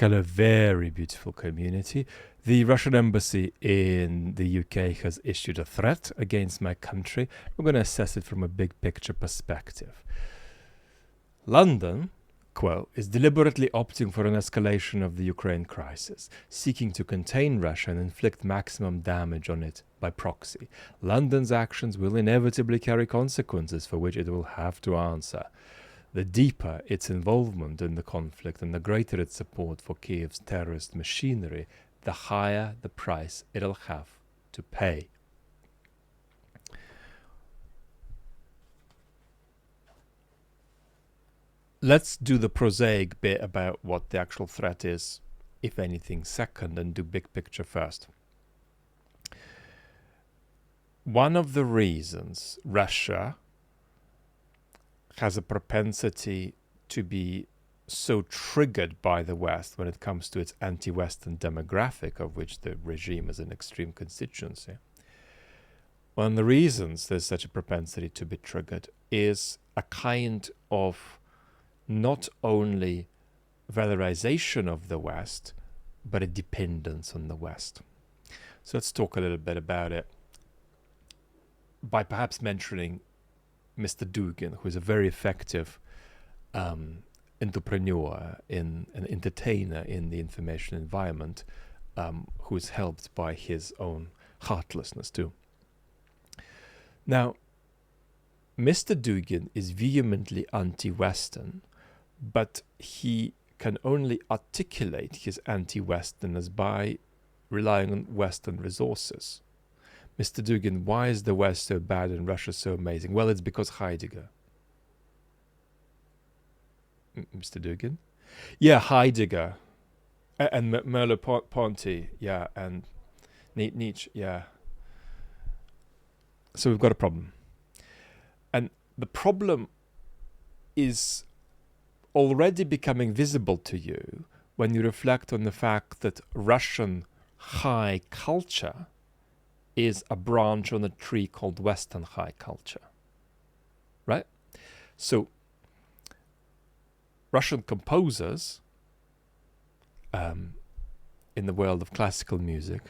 Hello, very beautiful community. The Russian embassy in the UK has issued a threat against my country. We're going to assess it from a big picture perspective. London, quote, is deliberately opting for an escalation of the Ukraine crisis, seeking to contain Russia and inflict maximum damage on it by proxy. London's actions will inevitably carry consequences for which it will have to answer. The deeper its involvement in the conflict and the greater its support for Kiev's terrorist machinery, the higher the price it'll have to pay. Let's do the prosaic bit about what the actual threat is, if anything, second, and do big picture first. One of the reasons Russia has a propensity to be so triggered by the West when it comes to its anti-Western demographic, of which the regime is an extreme constituency. One of the reasons there's such a propensity to be triggered is a kind of not only valorization of the West, but a dependence on the West. So let's talk a little bit about it by perhaps mentioning Mr. Dugin, who is a very effective entrepreneur, an entertainer in the information environment, who is helped by his own heartlessness too. Now, Mr. Dugin is vehemently anti-Western, but he can only articulate his anti-Westernness by relying on Western resources. Mr. Dugin, why is the West so bad and Russia so amazing? Well, it's because Heidegger. Mr. Dugin? Yeah, Heidegger. And Merleau-Ponty, yeah, and Nietzsche, yeah. So we've got a problem. And the problem is already becoming visible to you when you reflect on the fact that Russian high culture is a branch on a tree called Western high culture, right? So Russian composers in the world of classical music,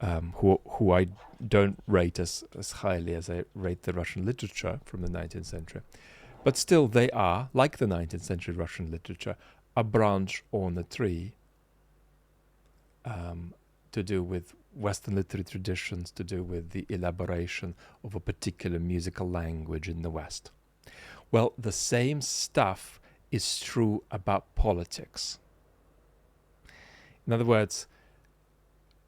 who I don't rate as highly as I rate the Russian literature from the 19th century, but still they are, like the 19th century Russian literature, a branch on a tree to do with Western literary traditions, to do with the elaboration of a particular musical language in the West. Well, the same stuff is true about politics. In other words,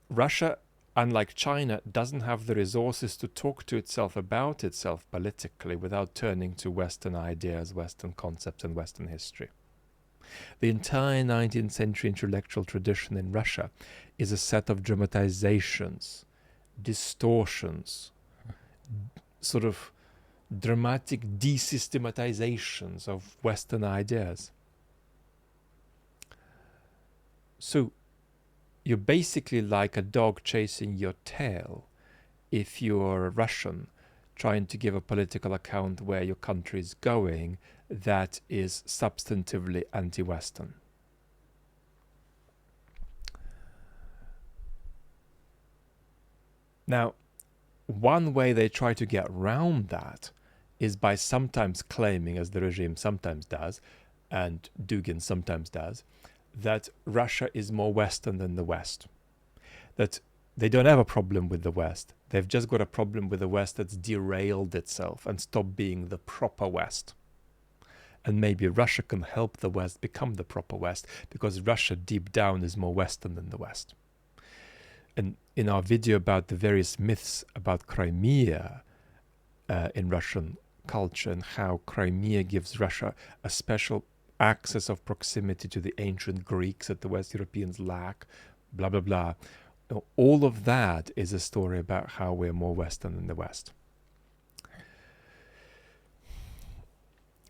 Russia, unlike China, doesn't have the resources to talk to itself about itself politically without turning to Western ideas, Western concepts, and Western history. The entire 19th century intellectual tradition in Russia is a set of dramatizations, distortions, sort of dramatic desystematizations of Western ideas. So you're basically like a dog chasing your tail if you're a Russian trying to give a political account where your country is going that is substantively anti-Western. Now, one way they try to get around that is by sometimes claiming, as the regime sometimes does, and Dugin sometimes does, that Russia is more Western than the West. That they don't have a problem with the West. They've just got a problem with the West that's derailed itself and stopped being the proper West. And maybe Russia can help the West become the proper West, because Russia deep down is more Western than the West. And in our video about the various myths about Crimea in Russian culture and how Crimea gives Russia a special access of proximity to the ancient Greeks that the West Europeans lack, blah, blah, blah. All of that is a story about how we're more Western than the West.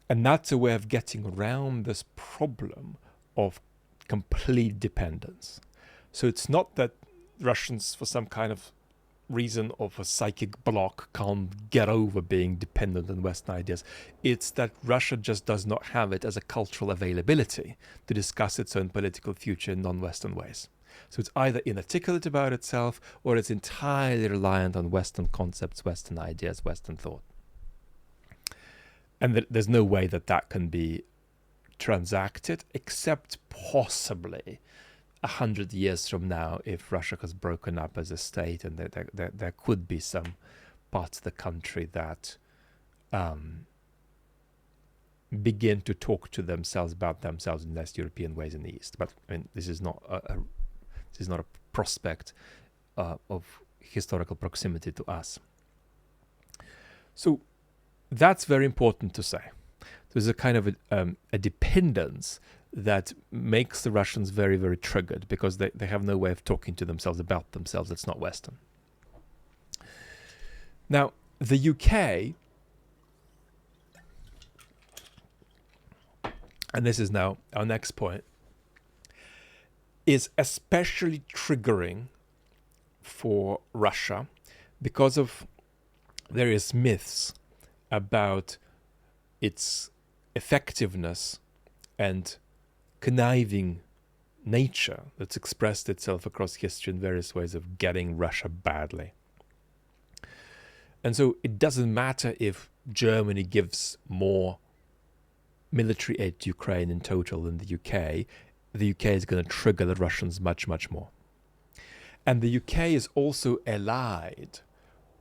And that's a way of getting around this problem of complete dependence. So it's not that Russians, for some kind of reason of a psychic block, can't get over being dependent on Western ideas. It's that Russia just does not have it as a cultural availability to discuss its own political future in non-Western ways. So it's either inarticulate about itself, or it's entirely reliant on Western concepts, Western ideas, Western thought. And there's no way that that can be transacted, except possibly 100 years from now, if Russia has broken up as a state, and there could be some parts of the country that begin to talk to themselves about themselves in less European ways in the East. But I mean, this is not a prospect of historical proximity to us. So that's very important to say. There's a kind of a dependence that makes the Russians very, very triggered, because they have no way of talking to themselves about themselves that's not Western. Now, the UK, and this is now our next point, is especially triggering for Russia because of various myths about its effectiveness and conniving nature that's expressed itself across history in various ways of getting Russia badly. And so it doesn't matter if Germany gives more military aid to Ukraine in total than the UK. The UK is going to trigger the Russians much, much more. And the UK is also allied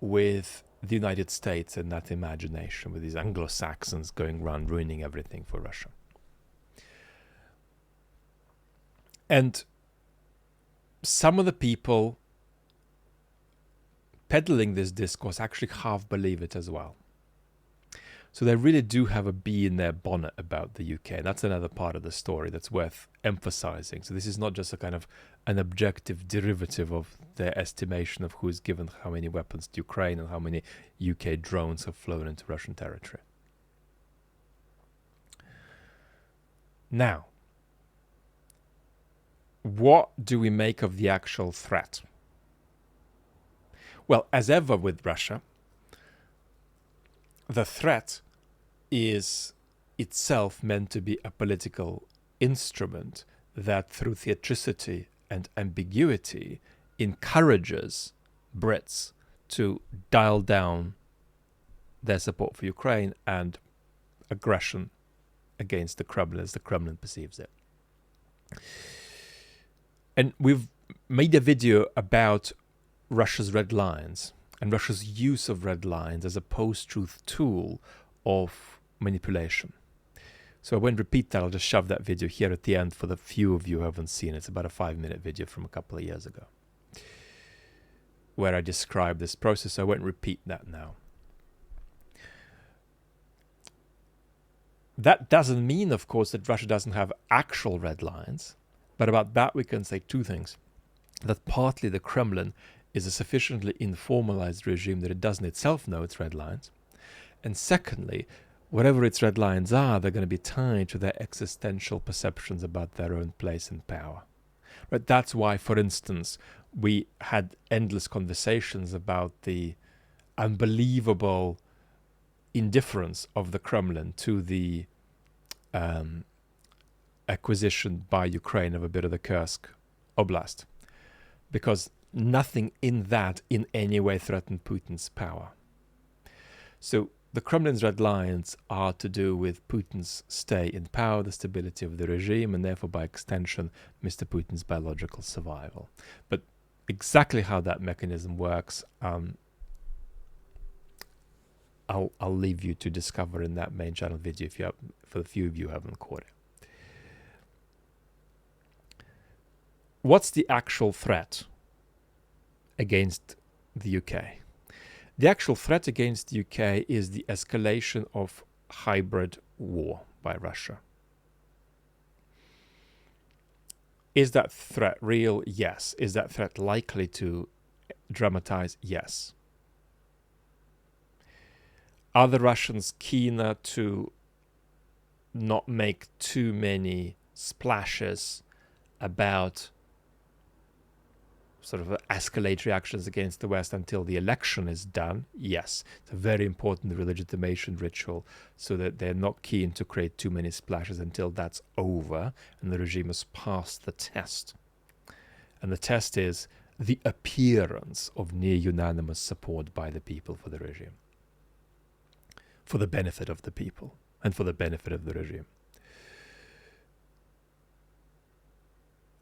with the United States in that imagination, with these Anglo-Saxons going around ruining everything for Russia. And some of the people peddling this discourse actually half believe it as well. So they really do have a bee in their bonnet about the UK. And that's another part of the story that's worth emphasizing. So this is not just a kind of an objective derivative of their estimation of who's given how many weapons to Ukraine and how many UK drones have flown into Russian territory. Now, what do we make of the actual threat? Well, as ever with Russia, the threat is itself meant to be a political instrument that, through theatricity and ambiguity, encourages Brits to dial down their support for Ukraine and aggression against the Kremlin as the Kremlin perceives it. And we've made a video about Russia's red lines and Russia's use of red lines as a post-truth tool of manipulation. So I won't repeat that. I'll just shove that video here at the end for the few of you who haven't seen it. It's about a 5-minute video from a couple of years ago where I describe this process. So I won't repeat that now. That doesn't mean, of course, that Russia doesn't have actual red lines. But about that, we can say two things. That partly the Kremlin is a sufficiently informalized regime that it doesn't itself know its red lines. And secondly, whatever its red lines are, they're going to be tied to their existential perceptions about their own place in power. Right? That's why, for instance, we had endless conversations about the unbelievable indifference of the Kremlin to the acquisition by Ukraine of a bit of the Kursk Oblast, because nothing in that in any way threatened Putin's power. So the Kremlin's red lines are to do with Putin's stay in power, the stability of the regime, and therefore, by extension, Mr. Putin's biological survival. But exactly how that mechanism works, I'll leave you to discover in that main channel video if you have, for the few of you who haven't caught it. What's the actual threat against the UK? The actual threat against the UK is the escalation of hybrid war by Russia. Is that threat real? Yes. Is that threat likely to dramatize? Yes. Are the Russians keener to not make too many splashes about sort of escalatory actions against the West until the election is done. Yes, it's a very important relegitimation ritual, so that they're not keen to create too many splashes until that's over and the regime has passed the test. And the test is the appearance of near unanimous support by the people for the regime, for the benefit of the people and for the benefit of the regime.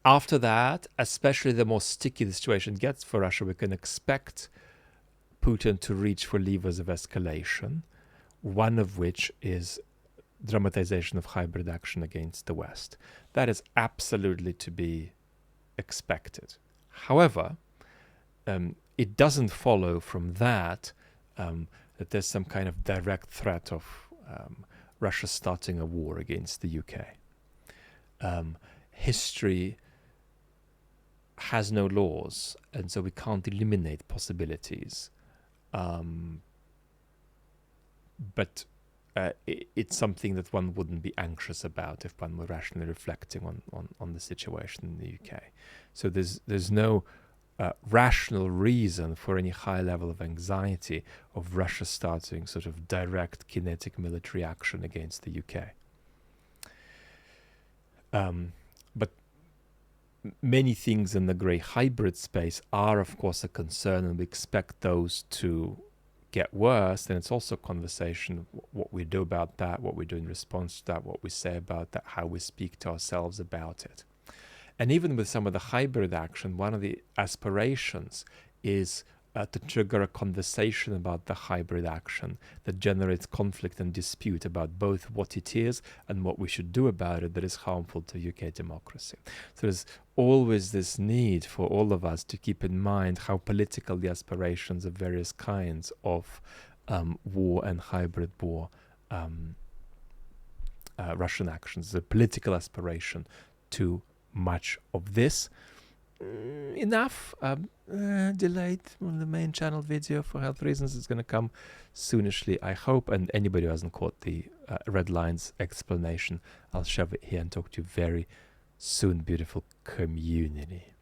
After that, especially the more sticky the situation gets for Russia, we can expect Putin to reach for levers of escalation, one of which is dramatization of hybrid action against the West. That is absolutely to be expected. However, it doesn't follow from that that there's some kind of direct threat of Russia starting a war against the UK. History has no laws, and so we can't eliminate possibilities. But it's something that one wouldn't be anxious about if one were rationally reflecting on the situation in the UK. So there's no rational reason for any high level of anxiety of Russia starting sort of direct kinetic military action against the UK. But many things in the grey hybrid space are, of course, a concern, and we expect those to get worse. And it's also a conversation what we do about that, what we do in response to that, what we say about that, how we speak to ourselves about it. And even with some of the hybrid action, one of the aspirations is to trigger a conversation about the hybrid action that generates conflict and dispute about both what it is and what we should do about it that is harmful to UK democracy. So there's always this need for all of us to keep in mind how political the aspirations of various kinds of war and hybrid war Russian actions, the political aspiration to much of this. Enough delayed on the main channel video for health reasons. It's going to come soonishly, I hope, and anybody who hasn't caught the red lines explanation, I'll shove it here and talk to you very soon, beautiful community.